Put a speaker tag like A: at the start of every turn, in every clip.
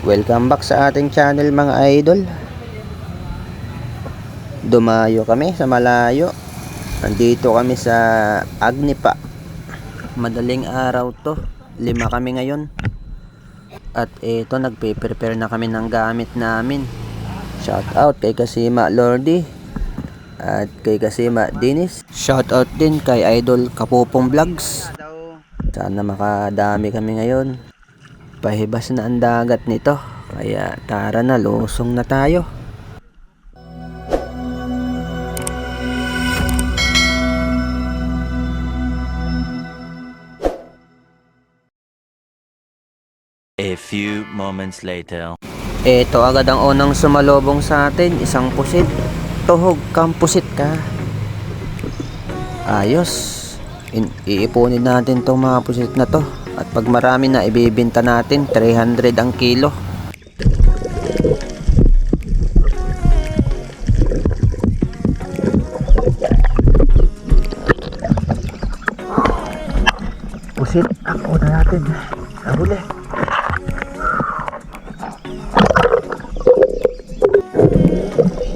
A: Welcome back sa ating channel mga idol. Dumayo kami sa malayo. Nandito kami sa Agnipa. Madaling araw to. 5 kami ngayon. At ito nagpe-prepare na kami ng gamit namin. Shout out kay Kasima Lordy at kay Kasima Dinis. Shout out din kay Idol Kapupong Vlogs. Sana makadami kami ngayon. Pahibas na ang dagat nito, kaya tara na, lusong na tayo.
B: A few moments later.
A: Ito agad ang unang sumalubong sa atin, isang pusit. Tuhog kang pusit ka. Ayos. Iipunin natin tong mga pusit na to. At pag marami na, ibibenta natin 300 ang kilo. Pusit ang una natin. Nahuli.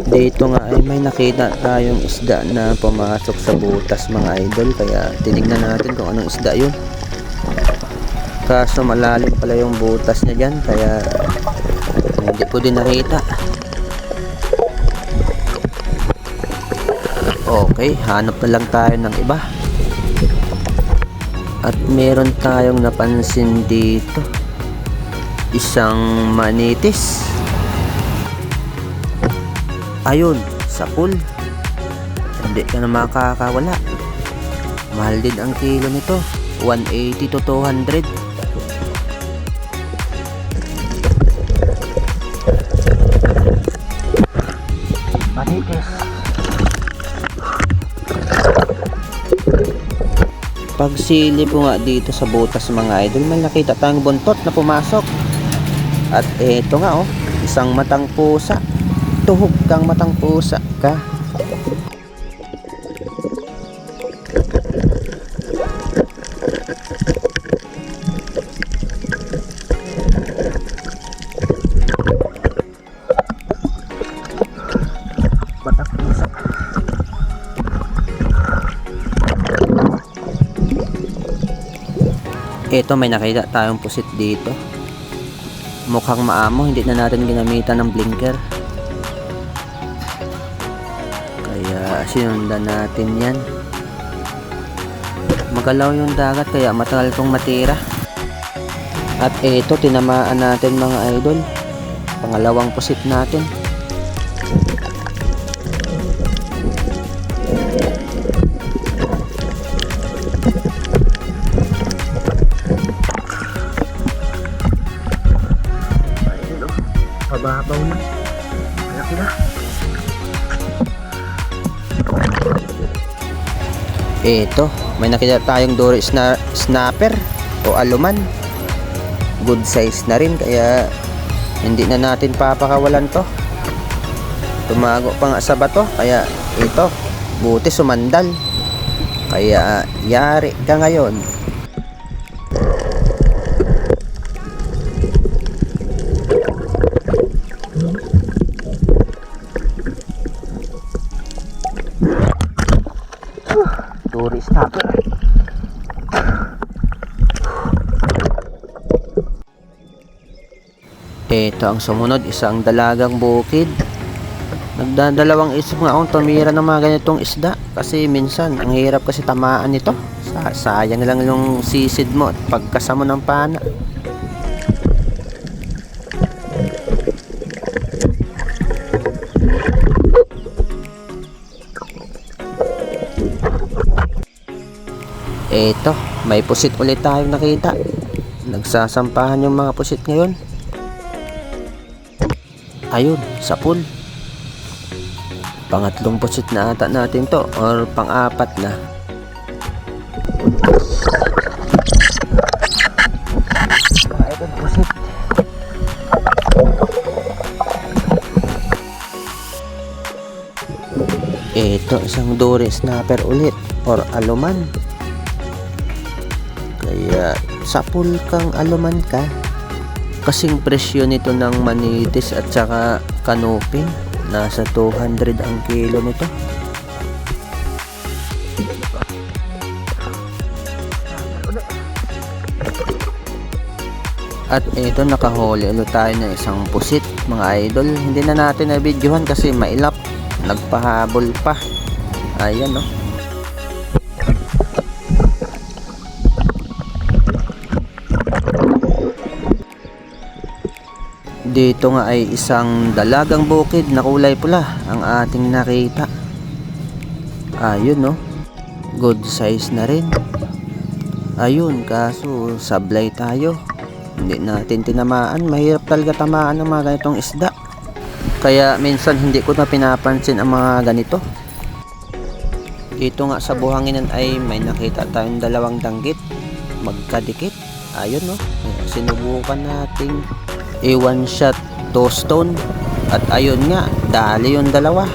A: Dito nga ay may nakita tayong isda na pumasok sa butas mga idol. Kaya tinignan natin kung anong isda yun. Kaso malalim pala yung butas niya dyan, kaya hindi ko din nakita. Okay, hanap na lang tayo ng iba. At meron tayong napansin dito, isang manitis. Ayun, sa pool. Hindi ka na makakawala. Mahal din ang kilo nito, 180 to 200. Pagsili po nga dito sa butas mga idol, may nakita tayong buntot na pumasok. At eto nga isang matang pusa. Tuhog kang matang pusa ka. Matang pusa. Ito, may nakita tayong pusit dito. Mukhang maamo, hindi na natin ginamitan ng blinker. Kaya sinundan natin yan. Magalaw yung dagat kaya matagal tong matira. At ito, tinamaan natin mga idol. Pangalawang pusit natin. Pababaw na. Malaki na. Ito, may nakita tayong dory snapper o aluman. Good size na rin, kaya hindi na natin papakawalan to. Tumago pa nga sa bato, kaya ito, buti sumandal. Kaya yari ka ngayon. Dory snapper. Ito ang sumunod, isang dalagang bukid. Nagdadalawang isip nga akong tumira ng mga ganitong isda. Kasi minsan, ang hirap kasi tamaan nito. Sayang lang yung sisid mo at pagkasa mo ng pana. Eto, may pusit ulit tayong nakita. Nagsasampahan yung mga pusit ngayon. Ayun, sa pool. Pangatlong pusit na ata natin to, or pang-apat na. Ayun, pusit. Eto, isang dory snapper ulit, or aluman. Kaya sa pool kang aluman ka, Kasing presyo nito ng manitis at saka kanupin. Nasa 200 ang kilo nito. At ito, nakahuli ulit tayo ng isang pusit mga idol. Hindi na natin na-videohan kasi mailap. Nagpahabol pa. Ayan, no. Dito nga ay isang dalagang bukid na kulay pula ang ating nakita. Ayun, no. Good size na rin. Ayun, kaso sablay tayo. Hindi natin tinamaan. Mahirap talaga tamaan ng mga ganitong isda. Kaya minsan hindi ko na pinapansin ang mga ganito. Dito nga sa buhanginan ay may nakita tayong dalawang danggit magkadikit. Ayun, no. Sinubukan nating one shot 2 stone. At ayun nga, dali yung dalawa.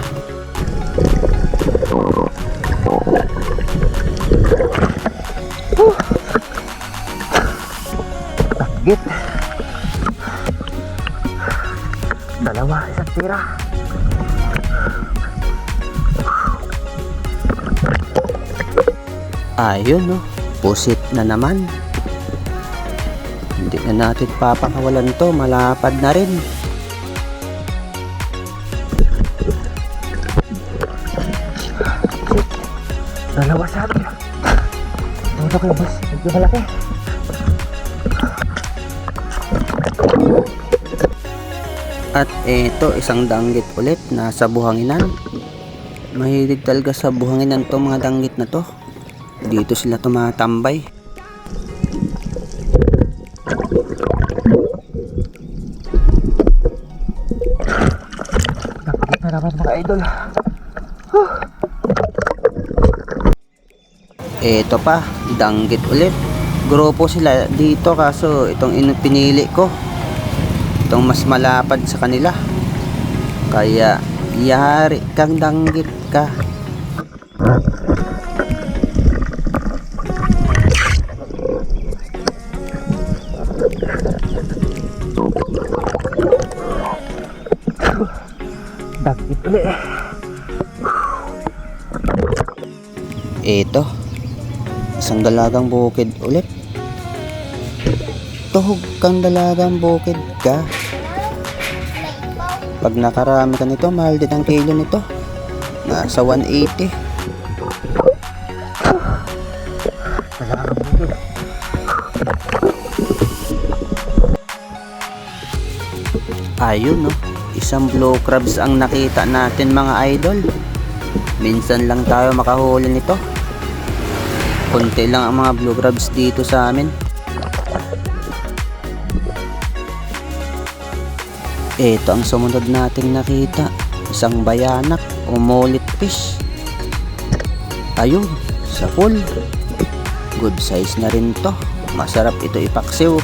A: Danggit. Dalawa, isang tira. Ayun, no. Pusit na naman. Hindi na natin papakawalan to. Malapad na rin. Dalawa sa atin. Dalawa ko labas. Medyo malaki. At eto, isang danggit ulit. Nasa buhanginan. Mahilig talaga sa buhanginan to mga danggit na to. Dito sila tumatambay. Danggit na naman mga idol. Eto pa, danggit ulit. Grupo sila dito kaso itong pinili ko. Itong mas malapad sa kanila. Kaya yari kang danggit ka. Danggit ulit. Ito, isang dalagang bukid ulit. Tuhog kang dalagang bukid ka. Pag nakarami ka nito, mahal din ang kilo nito. Nasa 180. Dalagang bukid. Ayun, no. Isang blue crabs ang nakita natin mga idol. Minsan lang tayo makahuli nito. Konti lang ang mga blue crabs dito sa amin. Ito ang sumunod nating nakita. Isang bayanak o mullet fish. Ayun, sa pool. Good size na rin to. Masarap ito ipaksiw.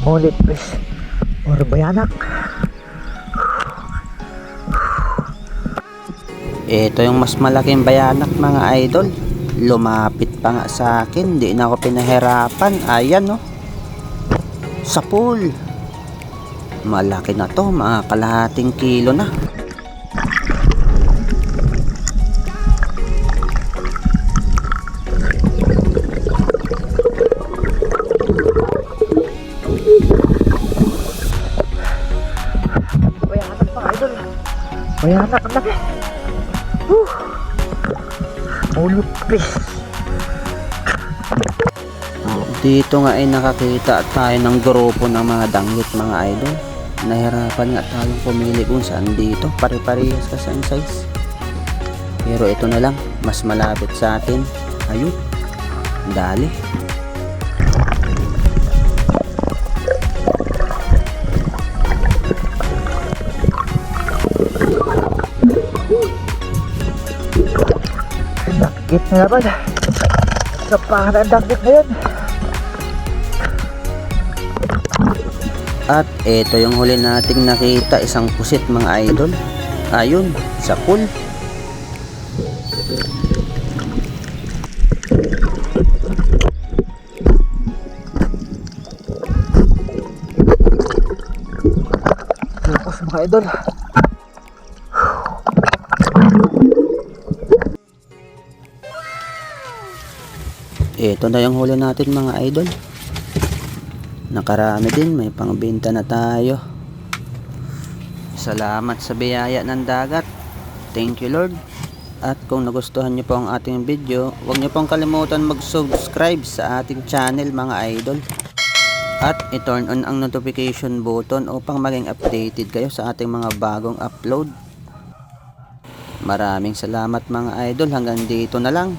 A: Mullet fish or bayanak. Ito yung mas malaking bayanak mga idol. Lumapit pa nga sa akin. Di na ako pinahirapan. Ayan, no. Sa pool. Malaki na to. Mga kalahating kilo na. Bayanak mga idol. Bayanak ang laki. Mullet fish. Dito nga ay nakakita tayo ng grupo ng mga danggit mga idol. Nahirapan nga tayong pumili kung saan dito. Pare-parehas kasi ang size. Pero ito na lang. Mas malapit sa atin. Ayun. Dali. Danggit na naman. Kapahan ang danggit na yun. At ito yung huli nating nakita. Isang pusit mga idol. Ayun, sa pool. mga idol. Ito na yung huli natin mga idol. Nakarami din, may pangbenta na tayo. Salamat sa biyaya ng dagat. Thank you Lord. At kung nagustuhan nyo po ang ating video, huwag nyo pong kalimutan mag-subscribe sa ating channel mga idol. At i-turn on ang notification button upang maging updated kayo sa ating mga bagong upload. Maraming salamat mga idol. Hanggang dito na lang.